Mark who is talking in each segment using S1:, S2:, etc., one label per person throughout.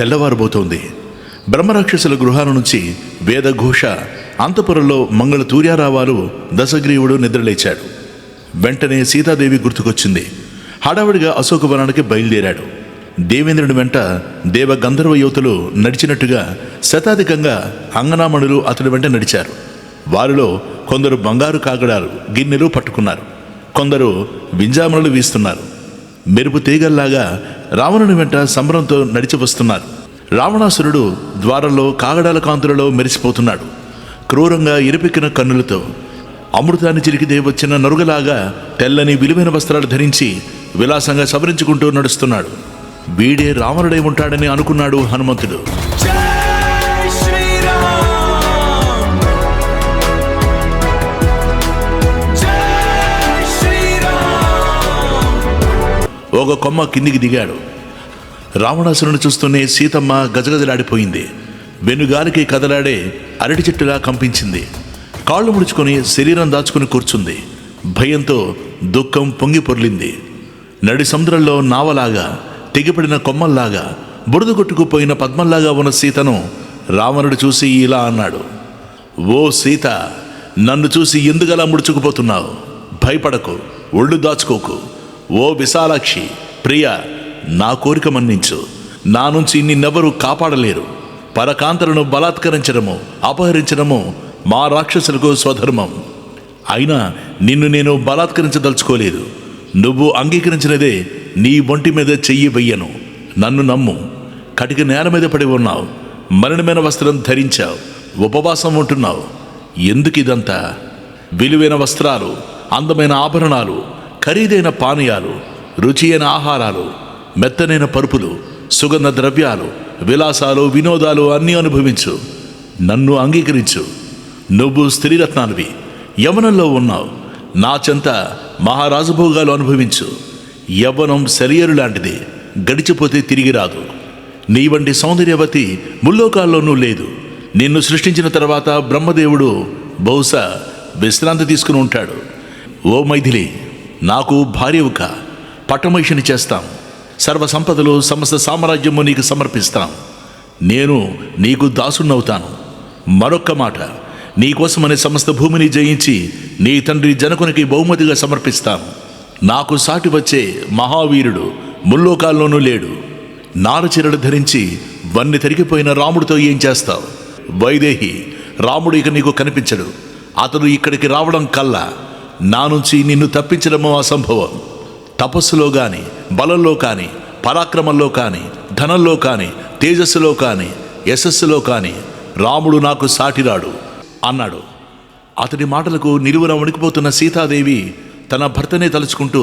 S1: తెల్లవారబోతోంది. బ్రహ్మరాక్షసుల గృహాల నుంచి వేదఘోష, అంతపురంలో మంగళ తూర్యారావాలు. దశగ్రీవుడు నిద్రలేచాడు. వెంటనే సీతాదేవి గుర్తుకొచ్చింది. హడావిడిగా అశోకవనానికి బయలుదేరాడు. దేవేంద్రుని వెంట దేవ గంధర్వ యువతులు నడిచినట్టుగా శతాధికంగా అంగనామణులు అతడి వెంట నడిచారు. వారిలో కొందరు బంగారు కాగడాలు, గిన్నెలు పట్టుకున్నారు. కొందరు వింజామణులు వీస్తున్నారు. మెరుపు తీగల్లాగా రావణుని వెంట సంబరంతో నడిచి వస్తున్నారు. రావణాసురుడు ద్వారంలో కాగడాల కాంతులలో మెరిసిపోతున్నాడు. క్రూరంగా ఎరిపెక్కిన కన్నులతో అమృతాన్ని చిలికితే వచ్చిన నరుగలాగా తెల్లని విలువైన వస్త్రాలు ధరించి విలాసంగా సవరించుకుంటూ నడుస్తున్నాడు. వీడే రావణుడై ఉంటాడని అనుకున్నాడు హనుమంతుడు. ఒక కొమ్మ కిందికి దిగాడు. రావణాసురుని చూస్తూనే సీతమ్మ గజగజలాడిపోయింది. వెనుగాలికి కదలాడే అరటి చెట్టులా కంపించింది. కాళ్ళు ముడుచుకొని శరీరం దాచుకుని కూర్చుంది. భయంతో దుఃఖం పొంగి పొర్లింది. నడి సముద్రంలో నావలాగా, తెగిపడిన కొమ్మల్లాగా, బురద కొట్టుకుపోయిన పద్మంలాగా ఉన్న సీతను రావణుడు చూసి ఇలా అన్నాడు: ఓ సీత, నన్ను చూసి ఎందుకలా ముడుచుకుపోతున్నావు? భయపడకు, ఒళ్ళు దాచుకోకు. ఓ విశాలాక్షి, ప్రియ, నా కోరిక మన్నించు. నా నుంచి నిన్నెవరూ కాపాడలేరు. పరకాంతలను బలాత్కరించడము, అపహరించడము మా రాక్షసులకు స్వధర్మం. అయినా నిన్ను నేను బలాత్కరించదలుచుకోలేదు. నువ్వు అంగీకరించినదే నీ ఒంటి మీద చెయ్యి వెయ్యను. నన్ను నమ్ము. కటిక నేల మీద పడి ఉన్నావు. మలినమైన వస్త్రం ధరించావు. ఉపవాసం ఉంటున్నావు. ఎందుకిదంతా? విలువైన వస్త్రాలు, అందమైన ఆభరణాలు, ఖరీదైన పానీయాలు, రుచి అయిన ఆహారాలు, మెత్తనైన పరుపులు, సుగంధ ద్రవ్యాలు, విలాసాలు, వినోదాలు అన్నీ అనుభవించు. నన్ను అంగీకరించు. నువ్వు స్త్రీరత్నానివి. యవ్వనంలో ఉన్నావు. నా చెంత మహారాజభోగాలు అనుభవించు. యవ్వనం సెలయేరు లాంటిది, గడిచిపోతే తిరిగి రాదు. నీ వంటి సౌందర్యవతి ముల్లోకాల్లోనూ లేదు. నిన్ను సృష్టించిన తర్వాత బ్రహ్మదేవుడు బహుశా విశ్రాంతి తీసుకుని ఉంటాడు. ఓ మైథిలి, నాకు భార్యవుక. పట్టమహిషిని చేస్తాం. సర్వ సంపదలు, సమస్త సామ్రాజ్యము నీకు సమర్పిస్తాం. నేను నీకు దాసున్నవుతాను. మరొక్క మాట, నీకోసమనే సమస్త భూమిని జయించి నీ తండ్రి జనకునికి బహుమతిగా సమర్పిస్తాను. నాకు సాటి వచ్చే మహావీరుడు ముల్లోకాల్లోనూ లేడు. నారచీరలు ధరించి వన్ని తరిగిపోయిన రాముడితో ఏం చేస్తావు? వైదేహి, రాముడు ఇక నీకు కనిపించడు. అతడు ఇక్కడికి రావడం కల్లా నా నుంచి నిన్ను తప్పించడమో అసంభవం. తపస్సులో కానీ, బలంలో కానీ, పరాక్రమంలో కానీ, ధనంలో కానీ, తేజస్సులో కానీ, యశస్సులో కానీ రాముడు నాకు సాటిరాడు అన్నాడు. అతడి మాటలకు నిలువున వణికిపోతున్న సీతాదేవి తన భర్తనే తలుచుకుంటూ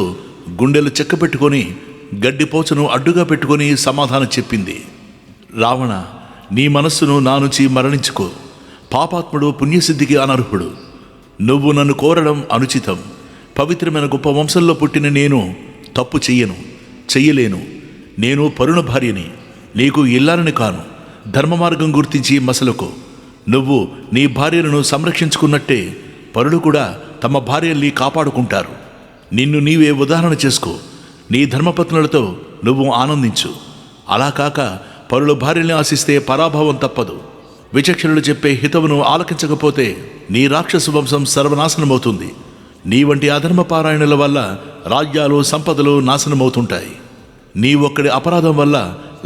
S1: గుండెలు చెక్కపెట్టుకొని గడ్డిపోచను అడ్డుగా పెట్టుకొని సమాధానం చెప్పింది. రావణ, నీ మనస్సును నా నుంచి మరణించుకో. పాపాత్ముడు పుణ్యసిద్ధికి అనర్హుడు. నువ్వు నన్ను కోరడం అనుచితం. పవిత్రమైన గొప్ప వంశంలో పుట్టిన నేను తప్పు చెయ్యలేను. నేను పరుణ భార్యని, నీకు ఇల్లాలని కాను. ధర్మ మార్గం గుర్తించి మసలుకో. నువ్వు నీ భార్యలను సంరక్షించుకున్నట్టే పరులు కూడా తమ భార్యల్ని కాపాడుకుంటారు. నిన్ను నీవే ఉదాహరణ చేసుకో. నీ ధర్మపత్నులతో నువ్వు ఆనందించు. అలా కాక పరుల భార్యల్ని ఆశిస్తే పరాభవం తప్పదు. విచక్షణులు చెప్పే హితవును ఆలకించకపోతే నీ రాక్షస వంశం సర్వనాశనమవుతుంది. నీ వంటి అధర్మపారాయణుల వల్ల రాజ్యాలు, సంపదలు నాశనమవుతుంటాయి. నీ ఒక్కడి అపరాధం వల్ల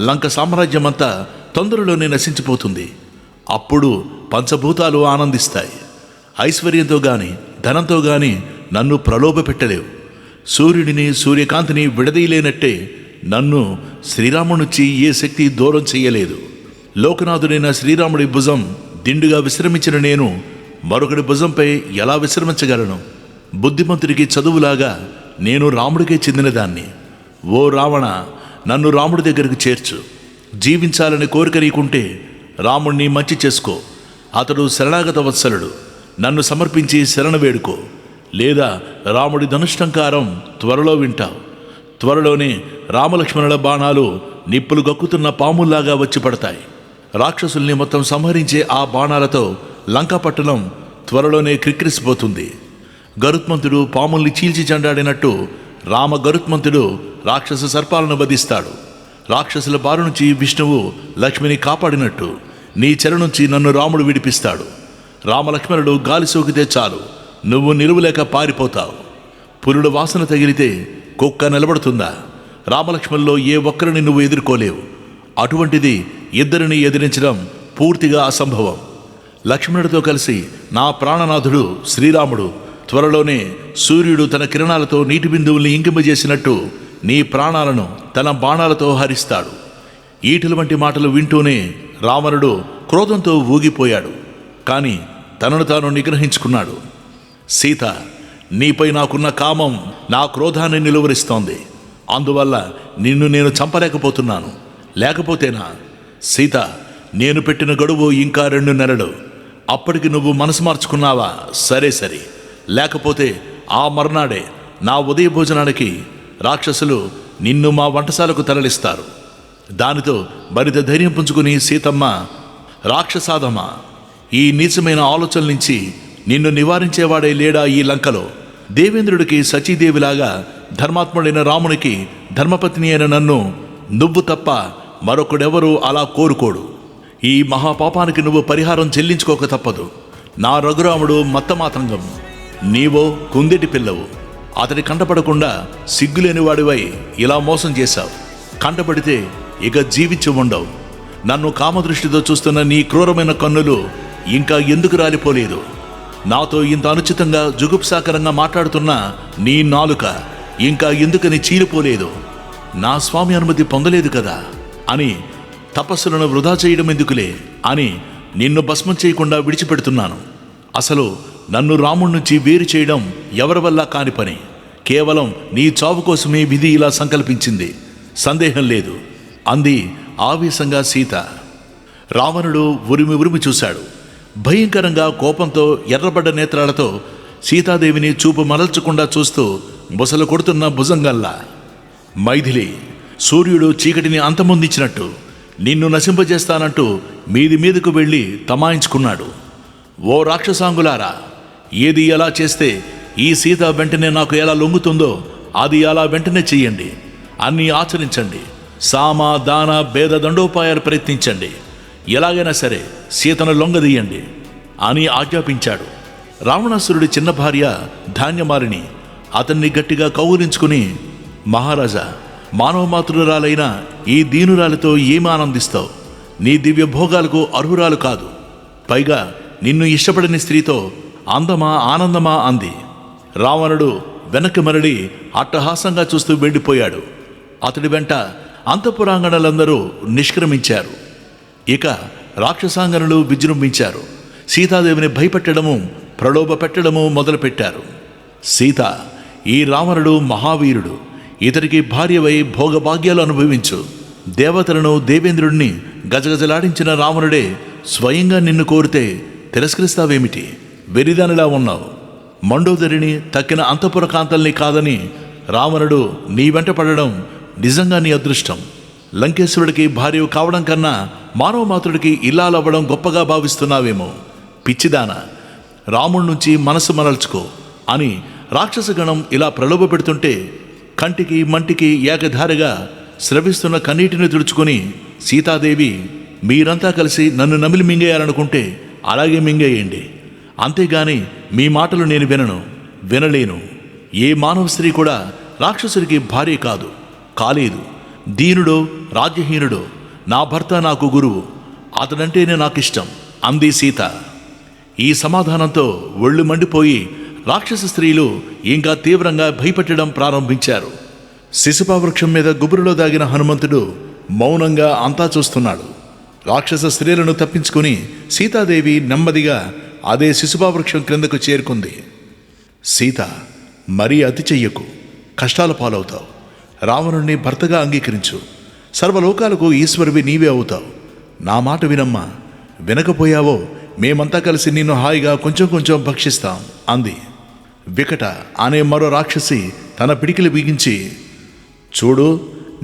S1: లంక సామ్రాజ్యమంతా తొందరలోనే నశించిపోతుంది. అప్పుడు పంచభూతాలు ఆనందిస్తాయి. ఐశ్వర్యంతో గాని, ధనంతో గాని నన్ను ప్రలోభ పెట్టలేవు. సూర్యుడిని, సూర్యకాంతిని విడదీయలేనట్టే నన్ను శ్రీరామునుంచి ఏ శక్తి దూరం చెయ్యలేదు. లోకనాథుడైన శ్రీరాముడి భుజం దిండుగా విశ్రమించిన నేను మరొకటి భుజంపై ఎలా విశ్రమించగలను? బుద్ధిమంతుడికి చదువులాగా నేను రాముడికే చెందినదాన్ని. ఓ రావణ, నన్ను రాముడి దగ్గరకు చేర్చు. జీవించాలని కోరిక నీకుంటే రాముణ్ణి మంచి చేసుకో. అతడు శరణాగత వత్సలుడు. నన్ను సమర్పించి శరణ వేడుకో. లేదా రాముడి ధనుష్టంకారం త్వరలో వింటావు. త్వరలోనే రామలక్ష్మణుల బాణాలు నిప్పులు గక్కుతున్న పాముల్లాగా వచ్చి పడతాయి. రాక్షసుల్ని మొత్తం సంహరించే ఆ బాణాలతో లంకాపట్టణం త్వరలోనే క్రిక్కిరిసిపోతుంది. గరుత్మంతుడు పాముల్ని చీల్చి చెండాడినట్టు రామ గరుత్మంతుడు రాక్షస సర్పాలను వధిస్తాడు. రాక్షసుల బారి నుంచి విష్ణువు లక్ష్మిని కాపాడినట్టు నీ చెర నుంచి నన్ను రాముడు విడిపిస్తాడు. రామలక్ష్మణుడు గాలి సోకితే చాలు నువ్వు నిలువలేక పారిపోతావు. పురుడు వాసన తగిలితే కుక్క నిలబడుతుందా? రామలక్ష్మణుల్లో ఏ ఒక్కరిని నువ్వు ఎదుర్కోలేవు. అటువంటిది ఇద్దరిని ఎదిరించడం పూర్తిగా అసంభవం. లక్ష్మణుడితో కలిసి నా ప్రాణనాథుడు శ్రీరాముడు త్వరలోనే సూర్యుడు తన కిరణాలతో నీటి బిందువుల్ని ఇంకింపజేసినట్టు నీ ప్రాణాలను తన బాణాలతో హరిస్తాడు. ఈటల వంటి మాటలు వింటూనే రావణుడు క్రోధంతో ఊగిపోయాడు. కానీ తనను తాను నిగ్రహించుకున్నాడు. సీత, నీపై నాకున్న కామం నా క్రోధాన్ని నిలువరిస్తోంది. అందువల్ల నిన్ను నేను చంపలేకపోతున్నాను. లేకపోతేనా? సీత, నేను పెట్టిన గడువు ఇంకా 2 నెలలు. అప్పటికి నువ్వు మనసు మార్చుకున్నావా? సరే, లేకపోతే ఆ మర్నాడే నా ఉదయ భోజనానికి రాక్షసులు నిన్ను మా వంటశాలకు తరలిస్తారు. దానితో మరింత ధైర్యం పుంజుకుని సీతమ్మ, రాక్షసాదమా, ఈ నీచమైన ఆలోచనల నుంచి నిన్ను నివారించేవాడే లేడా ఈ లంకలో? దేవేంద్రుడికి సచీదేవిలాగా ధర్మాత్ముడైన రామునికి ధర్మపత్ని అయిన నన్ను నువ్వు తప్ప మరొకడెవరూ అలా కోరుకోడు. ఈ మహాపాపానికి నువ్వు పరిహారం చెల్లించుకోక తప్పదు. నా రఘురాముడు మత్తమాతంగం, నీవో కుందేటి పిల్లవు. అతడి కంటపడకుండా సిగ్గులేని వాడివై ఇలా మోసం చేశావు. కంటపడితే ఇక జీవించి ఉండవు. నన్ను కామదృష్టితో చూస్తున్న నీ క్రూరమైన కన్నులు ఇంకా ఎందుకు రాలిపోలేదు? నాతో ఇంత అనుచితంగా జుగుప్సాకరంగా మాట్లాడుతున్న నీ నాలుక ఇంకా ఎందుకని చీలిపోలేదు? నా స్వామి అనుమతి పొందలేదు కదా అని తపస్సులను వృధా చేయడం ఎందుకులే అని నిన్ను భస్మం చేయకుండా విడిచిపెడుతున్నాను. అసలు నన్ను రాముడి నుంచి వేరు చేయడం ఎవరి వల్ల కాని పని. కేవలం నీ చావు కోసమే విధి ఇలా సంకల్పించింది, సందేహం లేదు అంది ఆవేశంగా సీత. రావణుడు ఉరిమి చూశాడు. భయంకరంగా కోపంతో ఎర్రబడ్డ నేత్రాలతో సీతాదేవిని చూపు మరల్చకుండా చూస్తూ బుసలు కొడుతున్న భుజంగల్లా, మైథిలి, సూర్యుడు చీకటిని అంతమొందించినట్టు నిన్ను నశింపజేస్తానంటూ మీదకు వెళ్ళి తమాయించుకున్నాడు. ఓ రాక్షసాంగులారా, ఏది ఎలా చేస్తే ఈ సీత వెంటనే నాకు ఎలా లొంగుతుందో అది అలా వెంటనే చెయ్యండి. అన్నీ ఆచరించండి. సామ దాన భేద దండోపాయాలు ప్రయత్నించండి. ఎలాగైనా సరే సీతను లొంగదీయండి అని ఆజ్ఞాపించాడు. రావణాసురుడి చిన్న భార్య ధాన్యమాలిని అతన్ని గట్టిగా కౌగిలించుకుని, మహారాజా, మానవమాతృరాలైన ఈ దీనురాలితో ఏమి ఆనందిస్తావు? నీ దివ్య భోగాలకు అర్హురాలు కాదు. పైగా నిన్ను ఇష్టపడని స్త్రీతో అందమా ఆనందమా అంది. రావణుడు వెనక్కి మరలి అట్టహాసంగా చూస్తూ వెళ్ళిపోయాడు. అతడి వెంట అంతఃపురాంగణలందరూ నిష్క్రమించారు. ఇక రాక్షసాంగనులు విజృంభించారు. సీతాదేవిని భయపెట్టడము, ప్రలోభ పెట్టడము మొదలుపెట్టారు. సీత, ఈ రావణుడు మహావీరుడు. ఇతనికి భార్యవై భోగభాగ్యాలు అనుభవించు. దేవతలను, దేవేంద్రుడిని గజగజలాడించిన రావణుడే స్వయంగా నిన్ను కోరితే తిరస్కరిస్తావేమిటి? వెరిదానిలా ఉన్నావు. మండోదరిని, తక్కిన అంతఃపుర కాంతల్ని కాదని రావణుడు నీ వెంట పడడం నిజంగా నీ అదృష్టం. లంకేశ్వరుడికి భార్య కావడం కన్నా మానవమాతృడికి ఇల్లాలవ్వడం గొప్పగా భావిస్తున్నావేమో. పిచ్చిదాన, రాముడి నుంచి మనసు మరల్చుకో అని రాక్షసగణం ఇలా ప్రలోభ పెడుతుంటే కంటికి మంటికి ఏకధారిగా స్రవిస్తున్న కన్నీటిని తుడుచుకొని సీతాదేవి, మీరంతా కలిసి నన్ను నమిలి మింగేయాలనుకుంటే అలాగే మింగేయండి. అంతేగాని మీ మాటలు నేను వినలేను. ఏ మానవ స్త్రీ కూడా రాక్షసుడికి భార్య కాలేదు. దీనుడో రాజ్యహీనుడో నా భర్త నాకు గురువు. అతడంటేనే నాకిష్టం అంది సీత. ఈ సమాధానంతో ఒళ్ళు మండిపోయి రాక్షస స్త్రీలు ఇంకా తీవ్రంగా భయపెట్టడం ప్రారంభించారు. శిశుపావృక్షం మీద గుబురులో దాగిన హనుమంతుడు మౌనంగా అంతా చూస్తున్నాడు. రాక్షస స్త్రీలను తప్పించుకుని సీతాదేవి నెమ్మదిగా అదే శిశుపావృక్షం క్రిందకు చేరుకుంది. సీత, మరీ అతి చెయ్యకు, కష్టాల పాలవుతావు. రావణుణ్ణి భర్తగా అంగీకరించు. సర్వలోకాలకు ఈశ్వరువి నీవే అవుతావు. నా మాట వినమ్మా. వినకపోయావో మేమంతా కలిసి నిన్ను హాయిగా కొంచెం భక్షిస్తాం అంది. వికట అనే మరో రాక్షసి తన పిడికిలి బిగించి, చూడు,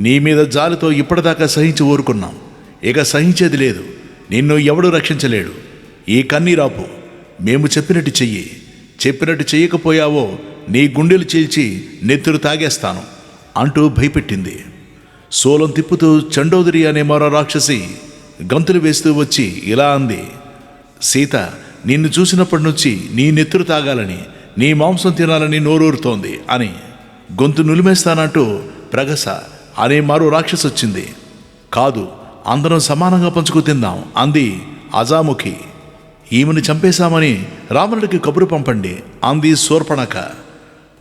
S1: నీ మీద జాలితో ఇప్పటిదాకా సహించి ఊరుకున్నాం. ఇక సహించేది లేదు. నిన్ను ఎవడూ రక్షించలేడు. ఈ కన్నీరాపు. మేము చెప్పినట్టు చెయ్యి. చెప్పినట్టు చెయ్యకపోయావో నీ గుండెలు చీల్చి నెత్తురు తాగేస్తాను అంటూ భయపెట్టింది. సోలం తిప్పుతూ చండోదరి అనే మరో రాక్షసి గంతులు వేస్తూ వచ్చి ఇలా అంది, సీత, నిన్ను చూసినప్పటి నుంచి నీ నెత్తురు తాగాలని, నీ మాంసం తినాలని నోరూరుతోంది అని. గొంతు నులిమేస్తానంటూ ప్రగస అనే మరో రాక్షసి వచ్చింది. కాదు, అందరం సమానంగా పంచుకు తిందాం అంది అజాముఖి. ఈమెను చంపేశామని రావణుడికి కబురు పంపండి అంది శూర్పణఖ.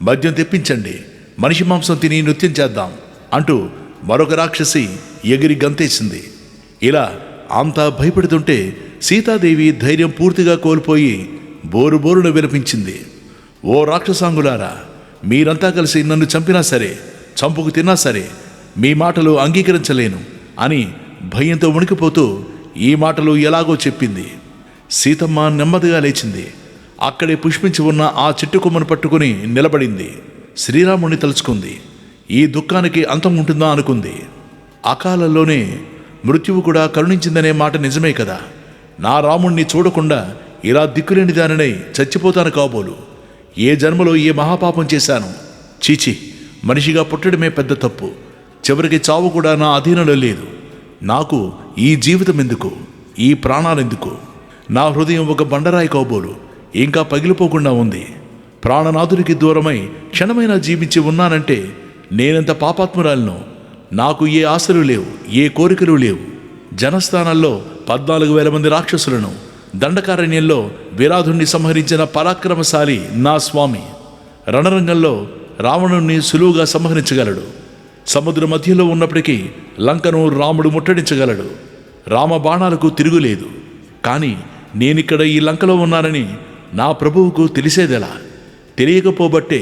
S1: మద్యం తెప్పించండి, మనిషి మాంసం తిని నృత్యం చేద్దాం అంటూ మరొక రాక్షసి ఎగిరి గంతేసింది. ఇలా అంతా భయపడుతుంటే సీతాదేవి ధైర్యం పూర్తిగా కోల్పోయి బోరుబోరును విలపించింది. ఓ రాక్షసాంగులారా, మీరంతా కలిసి నన్ను చంపినా సరే, చంపుకు తిన్నా సరే మీ మాటలు అంగీకరించలేను అని భయంతో వణికిపోతూ ఈ మాటలు ఎలాగో చెప్పింది. సీతమ్మ నెమ్మదిగా లేచింది. అక్కడే పుష్పించి ఉన్న ఆ చెట్టు కొమ్మను పట్టుకుని నిలబడింది. శ్రీరాముణ్ణి తలుచుకుంది. ఈ దుఃఖానికి అంతం ఉంటుందా అనుకుంది. అకాలంలోనే మృత్యువు కూడా కరుణించిందనే మాట నిజమే కదా. నా రాముణ్ణి చూడకుండా ఇలా దిక్కులేని దానినై చచ్చిపోతాను కాబోలు. ఏ జన్మలో ఏ మహాపాపం చేశాను. చీచి, మనిషిగా పుట్టడమే పెద్ద తప్పు. చివరికి చావు కూడా నా అధీనంలో లేదు. నాకు ఈ జీవితం ఎందుకు, ఈ ప్రాణాలెందుకు? నా హృదయం ఒక బండరాయి కాబోలు ఇంకా పగిలిపోకుండా ఉంది. ప్రాణనాథునికి దూరమై క్షణమైనా జీవించి ఉన్నానంటే నేనెంత పాపాత్మురాలను. నాకు ఏ ఆశలు లేవు, ఏ కోరికలు లేవు. జనస్థానాల్లో 14,000 మంది రాక్షసులను, దండకారణ్యంలో విరాధుణ్ణి సంహరించిన పరాక్రమశాలి నా స్వామి. రణరంగంలో రావణుణ్ణి సులువుగా సంహరించగలడు. సముద్ర మధ్యలో ఉన్నప్పటికీ లంకను రాముడు ముట్టడించగలడు. రామ బాణాలకు తిరుగులేదు. కానీ నేనిక్కడ ఈ లంకలో ఉన్నానని నా ప్రభువుకు తెలిసేదెలా? తెలియకపోబట్టే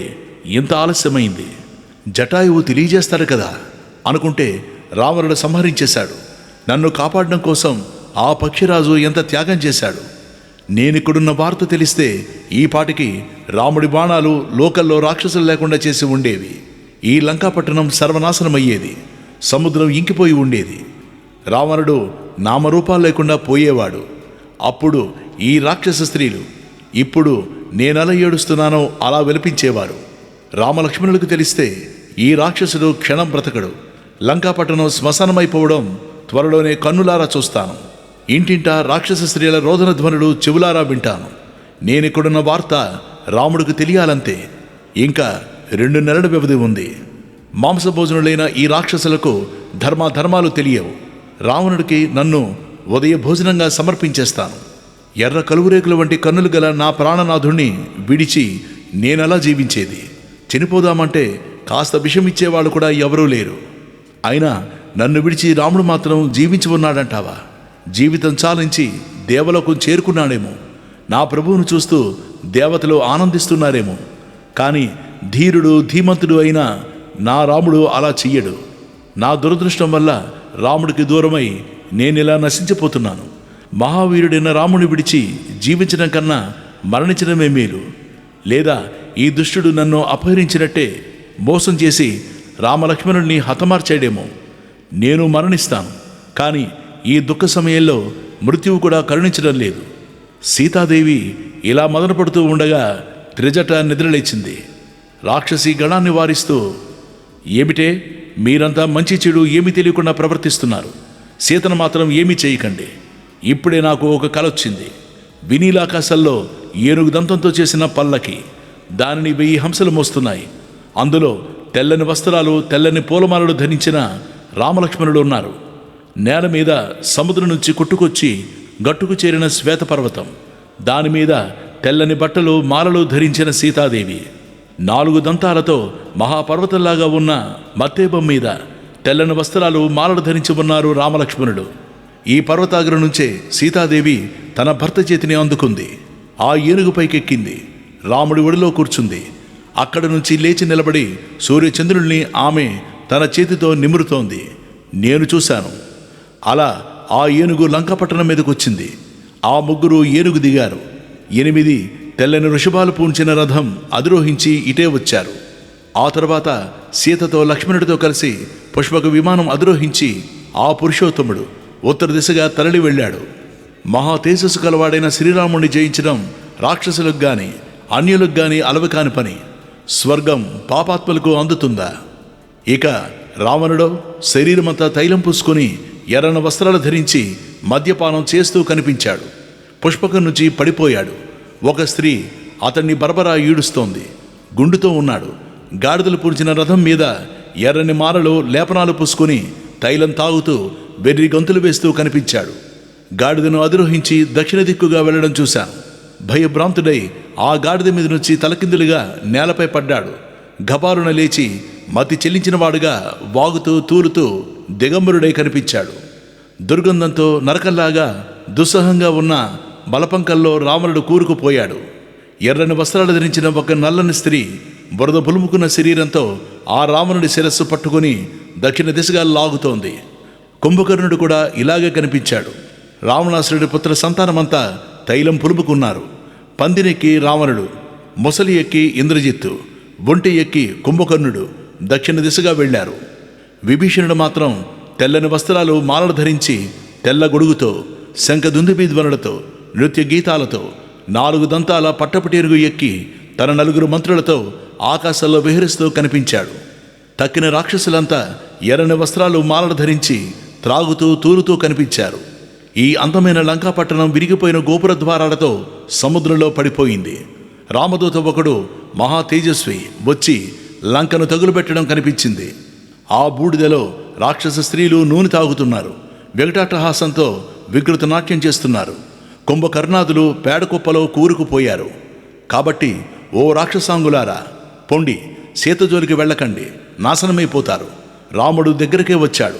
S1: ఇంత ఆలస్యమైంది. జటాయువు తెలియజేస్తాడు కదా అనుకుంటే రావణుడు సంహరించేశాడు. నన్ను కాపాడడం కోసం ఆ పక్షిరాజు ఎంత త్యాగం చేశాడు. నేనిక్కడున్న వార్త తెలిస్తే ఈ పాటికి రాముడి బాణాలు లోకల్లో రాక్షసులు లేకుండా చేసి ఉండేవి. ఈ లంకాపట్టణం సర్వనాశనమయ్యేది. సముద్రం ఇంకిపోయి ఉండేది. రావణుడు నామరూపాలు లేకుండా పోయేవాడు. అప్పుడు ఈ రాక్షస స్త్రీలు ఇప్పుడు నేనలా ఏడుస్తున్నానో అలా విలపించేవారు. రామలక్ష్మణులకు తెలిస్తే ఈ రాక్షసుడు క్షణం బ్రతకడు. లంకాపట్టణం శ్మశానమైపోవడం త్వరలోనే కన్నులారా చూస్తాను. ఇంటింటా రాక్షస స్త్రీల రోదన ధ్వనులు చెవులారా వింటాను. నేనిక్కడున్న వార్త రాముడికి తెలియాలంతే. ఇంకా 2 నెలల వ్యవధి ఉంది. మాంసభోజనులైన ఈ రాక్షసులకు ధర్మాలు తెలియవు. రావణుడికి నన్ను ఉదయ భోజనంగా సమర్పించేస్తాను. ఎర్ర కలువురేకుల వంటి కన్నులు గల నా ప్రాణనాథుణ్ణి విడిచి నేనలా జీవించేది. చనిపోదామంటే కాస్త విషం ఇచ్చేవాళ్ళు కూడా ఎవరూ లేరు. అయినా నన్ను విడిచి రాముడు మాత్రం జీవించి ఉన్నాడంటావా? జీవితం చాలించి దేవలోకం చేరుకున్నాడేమో. నా ప్రభువును చూస్తూ దేవతలు ఆనందిస్తున్నారేమో. కానీ ధీరుడు ధీమంతుడు అయిన నా రాముడు అలా చెయ్యడు. నా దురదృష్టం వల్ల రాముడికి దూరమై నేనిలా నశించిపోతున్నాను. మహావీరుడైన రాముని విడిచి జీవించడం కన్నా మరణించడమే మేలు. లేదా ఈ దుష్టుడు నన్ను అపహరించినట్టే మోసం చేసి రామలక్ష్మణుల్ని హతమార్చాడేమో. నేను మరణిస్తాను. కానీ ఈ దుఃఖ సమయంలో మృత్యువు కూడా కరుణించడం లేదు. సీతాదేవి ఇలా మదనపడుతూ ఉండగా త్రిజట నిద్రలేచింది. రాక్షసి గణాన్ని వారిస్తూ, ఏమిటే మీరంతా మంచి చెడు ఏమీ తెలియకుండా ప్రవర్తిస్తున్నారు. సీతను మాత్రం ఏమీ చేయకండి. ఇప్పుడే నాకు ఒక కల వచ్చింది. వినీలాకాశంలో ఏనుగు దంతంతో చేసిన పల్లకి, దానిని 1000 హంసలు మోస్తున్నాయి. అందులో తెల్లని వస్త్రాలు, తెల్లని పూలమాలలు ధరించిన రామలక్ష్మణుడు ఉన్నారు. నేల మీద సముద్రం నుంచి కొట్టుకొచ్చి గట్టుకు చేరిన శ్వేతపర్వతం, దానిమీద తెల్లని బట్టలు మాలలు ధరించిన సీతాదేవి, 4 దంతాలతో మహాపర్వతంలాగా ఉన్న మత్తేబం మీద తెల్లని వస్త్రాలు మాలలు ధరించి ఉన్నారు రామలక్ష్మణుడు. ఈ పర్వతాగ్రం నుంచే సీతాదేవి తన భర్త చేతిని అందుకుంది. ఆ ఏనుగుపైకెక్కింది. రాముడి ఒడిలో కూర్చుంది. అక్కడ నుంచి లేచి నిలబడి సూర్యచంద్రుల్ని ఆమె తన చేతితో నిమురుతోంది. నేను చూశాను. అలా ఆ ఏనుగు లంకాపట్టణం మీదకు వచ్చింది. ఆ ముగ్గురు ఏనుగు దిగారు. 8 తెల్లని వృషభాలు పూంచిన రథం అధిరోహించి ఇటే వచ్చారు. ఆ తర్వాత సీతతో లక్ష్మణుడితో కలిసి పుష్పక విమానం అధిరోహించి ఆ పురుషోత్తముడు ఉత్తర దిశగా తరలి వెళ్ళాడు. మహా తేజస్సు కలవాడైన శ్రీరాముణ్ణి జయించడం రాక్షసులకు గాని అన్యులకు గాని అలవకాని పని. స్వర్గం పాపాత్మలకు అందుతుందా? ఇక రావణుడో శరీరమంతా తైలం పూసుకొని ఎర్రన వస్త్రాలు ధరించి మద్యపానం చేస్తూ కనిపించాడు. పుష్పకం నుంచి పడిపోయాడు. ఒక స్త్రీ అతన్ని బరబరా ఈడుస్తోంది. గుండుతో ఉన్నాడు. గాడిదలు పూడ్చిన రథం మీద ఎర్రని మారలో లేపనాలు పూసుకొని తైలం తాగుతూ వెర్రి గంతులు వేస్తూ కనిపించాడు. గాడిదను అధిరోహించి దక్షిణ దిక్కుగా వెళ్లడం చూశాను. భయభ్రాంతుడై ఆ గాడిద మీద నుంచి తలకిందులుగా నేలపై పడ్డాడు. గబారున లేచి మతి చెల్లించిన వాడుగా వాగుతూ తూలుతూ దిగంబరుడై కనిపించాడు. దుర్గంధంతో నరకల్లాగా దుస్సహంగా ఉన్న బలపంకల్లో రావణుడు కూరుకుపోయాడు. ఎర్రని వస్త్రాలు ధరించిన ఒక నల్లని స్త్రీ బురద పులుముకున్న శరీరంతో ఆ రావణుడి శిరస్సు పట్టుకుని దక్షిణ దిశగా లాగుతోంది. కుంభకర్ణుడు కూడా ఇలాగే కనిపించాడు. రావణాసురుడి పుత్ర సంతానమంతా తైలం పులుముకున్నారు. పందినెక్కి రావణుడు, ముసలి ఎక్కి ఇంద్రజిత్తు, ఒంటి ఎక్కి కుంభకర్ణుడు దక్షిణ దిశగా వెళ్లారు. విభీషణుడు మాత్రం తెల్లని వస్త్రాలు మాలలు ధరించి తెల్ల గొడుగుతో శంఖదుందుబి ధ్వనులతో నృత్య గీతాలతో 4 దంతాల పట్టపుటేరుగు ఎక్కి తన 4 మంత్రులతో ఆకాశంలో విహరిస్తూ కనిపించాడు. తక్కిన రాక్షసులంతా ఎర్రని వస్త్రాలు మాలలు ధరించి త్రాగుతూ తూలుతూ కనిపించారు. ఈ అందమైన లంకాపట్టణం విరిగిపోయిన గోపుర ద్వారాలతో సముద్రంలో పడిపోయింది. రామదూత ఒకడు మహా తేజస్వి వచ్చి లంకను తగులుపెట్టడం కనిపించింది. ఆ బూడిదలో రాక్షస స్త్రీలు నూనె తాగుతున్నారు. వికటాట్టహాసంతో వికృత నాట్యం చేస్తున్నారు. కుంభకర్ణాదులు పేడకుప్పలో కూరుకుపోయారు. కాబట్టి ఓ రాక్షసాంగులారా, పొండి, సీతజోలికి వెళ్ళకండి, నాశనమైపోతారు. రాముడు దగ్గరికే వచ్చాడు.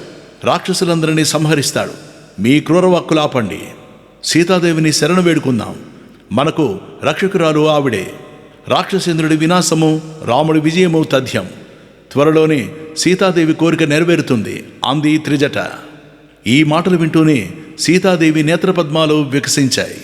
S1: రాక్షసులందరినీ సంహరిస్తాడు. మీ క్రూరవాక్కులాపండి. సీతాదేవిని శరణు వేడుకుందాం. మనకు రక్షకురాలు ఆవిడే. రాక్షసేంద్రుడి వినాశము, రాముడి విజయము తథ్యం. త్వరలోనే సీతాదేవి కోరిక నెరవేరుతుంది అంది త్రిజట. ఈ మాటలు వింటూనే సీతాదేవి నేత్రపద్మాలు వికసించాయి.